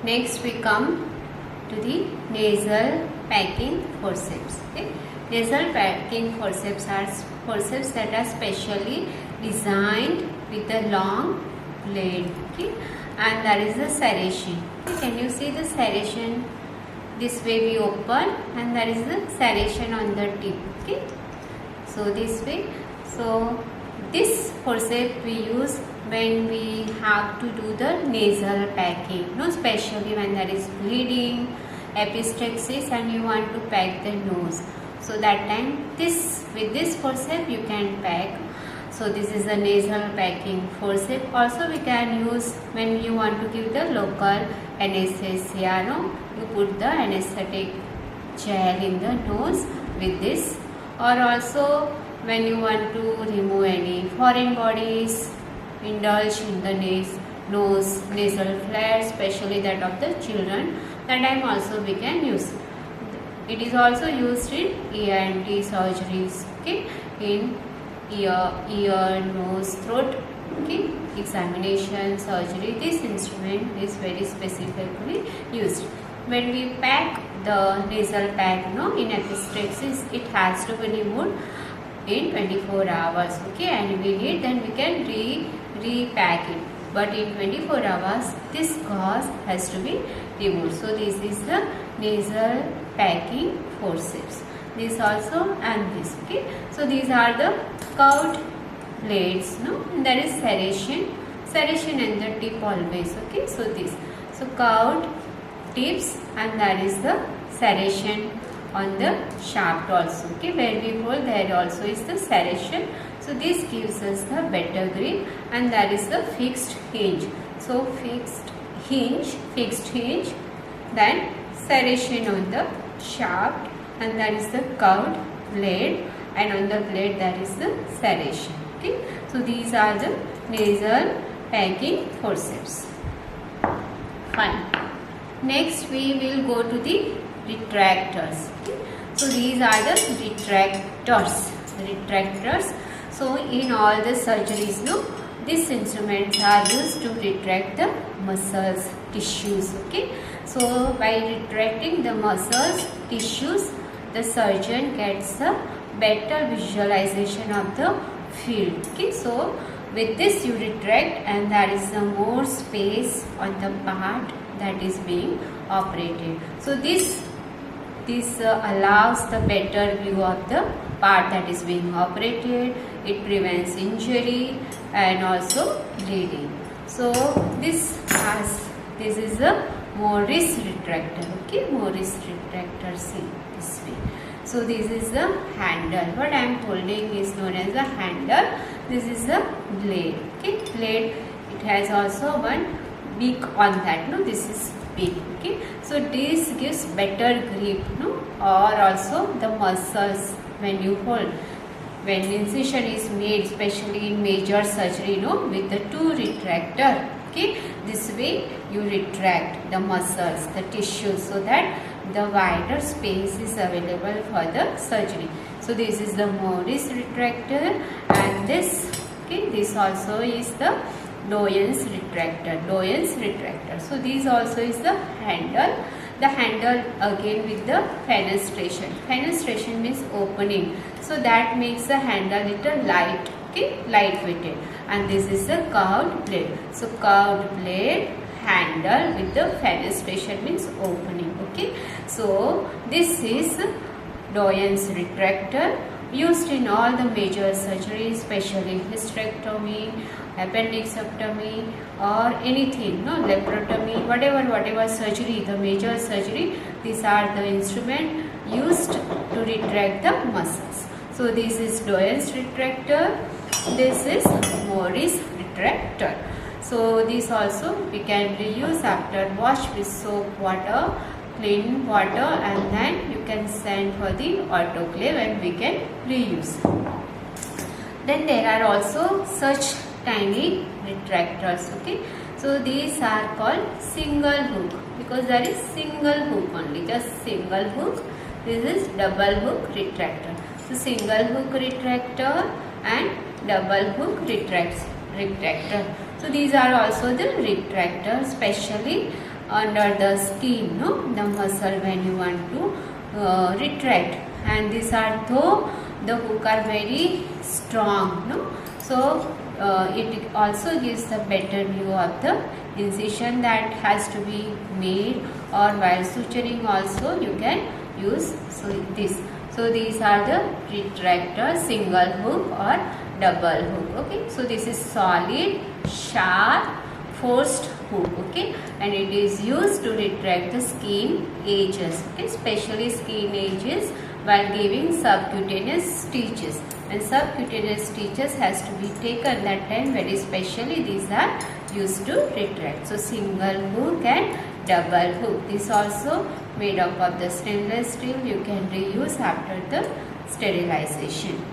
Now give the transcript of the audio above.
Next we come to the nasal packing forceps. Okay? Nasal packing forceps are forceps that are specially designed with a long blade. Okay? And that is the serration. Okay? Can you see the serration? This way we open and there is the serration on the tip. Okay? So this way. So this forceps we use when we have to do the nasal packing, especially when there is bleeding, epistaxis, and you want to pack the nose. So that time with this forceps you can pack. So this is a nasal packing forceps. Also we can use when you want to give the local anesthesia. You put the anesthetic gel in the nose with this, or also when you want to remove any foreign bodies, indulge in the nose nasal flare, especially that of the children, that time also we can use. It is also used in ENT surgeries, okay, in ear, nose, throat, okay, examination, surgery. This instrument is very specifically used. When we pack the nasal pack, in epistaxis, it has to be removed in 24 hours, okay, and we need, then we can repack it, but in 24 hours this gauze has to be removed. So this is the nasal packing forceps. This also and this, okay. So these are the curved blades, and there is serration and the tip always, okay. So this, so curved tips, and that is the serration on the shaft also, okay. Where we hold, there also is the serration. So this gives us the better grip, and that is the fixed hinge. So fixed hinge, then serration on the shaft, and that is the curved blade, and on the blade there is the serration, okay. So these are the nasal packing forceps. Fine. Next we will go to the retractors. Okay? So these are the retractors. So in all the surgeries, these instruments are used to retract the muscles, tissues, okay. So by retracting the muscles, tissues, the surgeon gets a better visualization of the field, okay. So with this you retract, and there is more space on the part that is being operated. So this allows the better view of the part that is being operated. It prevents injury and also bleeding. So this is a Morris retractor, okay. Morris retractor, see this way. So this is the handle. What I am holding is known as the handle. This is the blade, okay. Blade, it has also one beak on that, this is beak, okay. So this gives better grip, or also the muscles when you hold, when incision is made, especially in major surgery, with the two retractor, okay. This way you retract the muscles, the tissues, so that the wider space is available for the surgery. So this is the Morris retractor, and this, okay, this also is the Doyen's retractor. So this also is the handle. The handle again with the fenestration. Fenestration means opening. So that makes the handle little light, okay, light weighted. And this is the curved blade. So curved blade, handle with the fenestration means opening, okay. So this is Doyen's retractor, used in all the major surgeries, especially hysterectomy, appendixectomy, or anything, laparotomy, whatever surgery, the major surgery, these are the instrument used to retract the muscles. So this is Doyen's retractor, this is Morris retractor. So this also we can reuse after wash with soap water, clean water, and then you can send for the autoclave and we can reuse. Then there are also such tiny retractors, okay. So these are called single hook, because there is single hook only, just single hook. This is double hook retractor. So single hook retractor and double hook retractor. So these are also the retractors, especially under the skin, no, the muscle when you want to retract. And these are though the hook are very strong, no, so it also gives the better view of the incision that has to be made, or while suturing also you can use this. So these are the retractor, single hook or double hook. Okay, so this is solid, sharp, forced hook. Okay, and it is used to retract the skin edges, okay, especially skin edges while giving subcutaneous stitches. And subcutaneous stitches has to be taken that time very specially. These are used to retract. So single hook and double hook. This also made up of the stainless steel. You can reuse after the sterilization.